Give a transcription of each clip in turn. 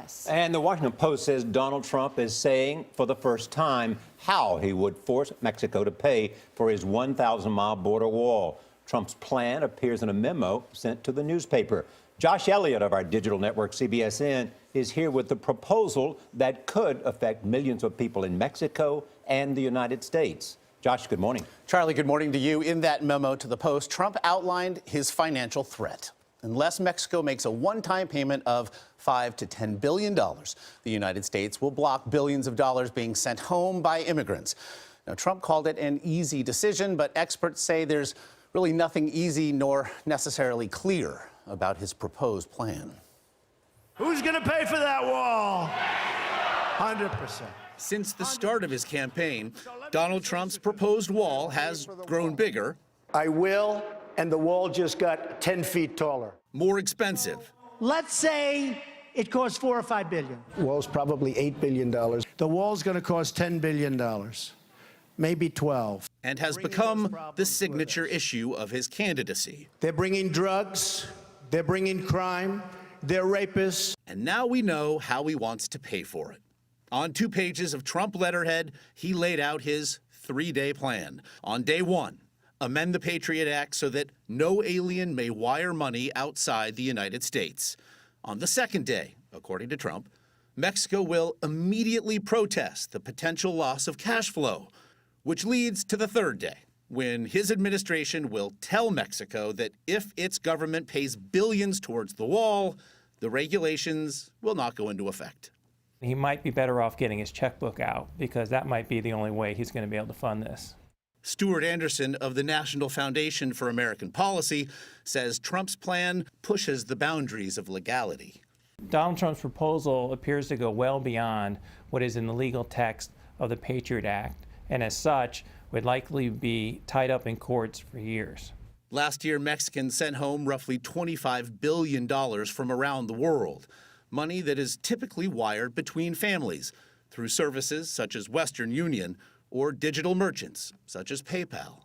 U.S. And the Washington Post says Donald Trump is saying for the first time how he would force Mexico to pay for his 1,000-mile border wall. Trump's plan appears in a memo sent to the newspaper. Josh Elliott of our digital network, CBSN, is here with the proposal that could affect millions of people in Mexico and the United States. Josh, good morning. Charlie, good morning to you. In that memo to the Post, Trump outlined his financial threat. Unless Mexico makes a one-time payment of $5 to $10 billion, the United States will block billions of dollars being sent home by immigrants. Now, Trump called it an easy decision, but experts say there's really nothing easy nor necessarily clear about his proposed plan. Who's going to pay for that wall? 100%. Since the start of his campaign, Donald Trump's proposed wall has grown bigger. I will, and the wall just got 10 feet taller. More expensive. Let's say it costs $4 or $5 billion. The wall's probably $8 billion. The wall's going to cost $10 billion, maybe 12. And has become the signature issue of his candidacy. They're bringing drugs, they're bringing crime, they're rapists. And now we know how he wants to pay for it. On 2 pages of Trump letterhead, he laid out his 3-day plan. On day 1, amend the Patriot Act so that no alien may wire money outside the United States. On the 2nd day, according to Trump, Mexico will immediately protest the potential loss of cash flow, which leads to the 3rd day, when his administration will tell Mexico that if its government pays billions towards the wall, the regulations will not go into effect. He might be better off getting his checkbook out because that might be the only way he's going to be able to fund this. Stuart Anderson of the National Foundation for American Policy says Trump's plan pushes the boundaries of legality. Donald Trump's proposal appears to go well beyond what is in the legal text of the Patriot Act, and as such, would likely be tied up in courts for years. Last year, Mexicans sent home roughly $25 billion from around the world, money that is typically wired between families through services such as Western Union or digital merchants such as PayPal.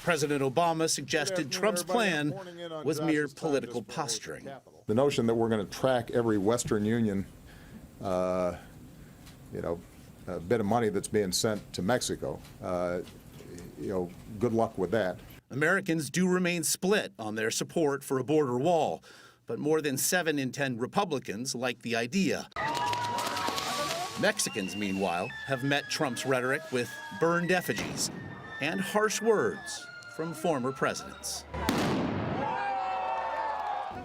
President Obama suggested Trump's plan was mere political posturing. The notion that we're going to track every Western Union bit of money that's being sent to Mexico, good luck with that. Americans do remain split on their support for a border wall, but more than 7 in 10 Republicans like the idea. Mexicans, meanwhile, have met Trump's rhetoric with burned effigies and harsh words from former presidents.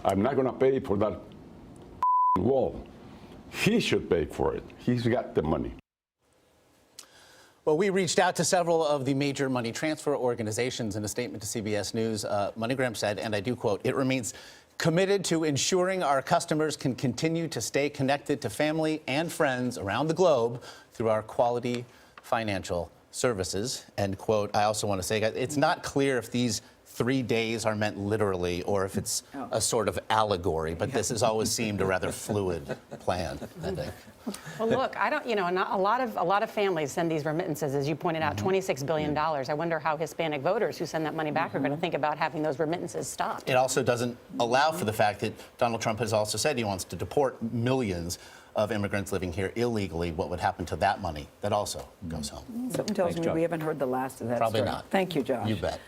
I'm not going to pay for that wall. He should pay for it. He's got the money. Well, we reached out to several of the major money transfer organizations. In a statement to CBS News, MoneyGram said, and I do quote, "It remains committed to ensuring our customers can continue to stay connected to family and friends around the globe through our quality financial services," end quote. I also want to say, it's not clear if these 3 days are meant literally or if it's a sort of allegory, but this has always seemed a rather fluid plan, I think. Well, look, I don't, not, a lot of families send these remittances, as you pointed out, $26 billion. I wonder how Hispanic voters who send that money back are going to think about having those remittances stopped. It also doesn't allow for the fact that Donald Trump has also said he wants to deport millions of immigrants living here illegally. What would happen to that money that also goes home? Something tells me we haven't heard the last of that Probably story. not. Thank you, Josh. You bet.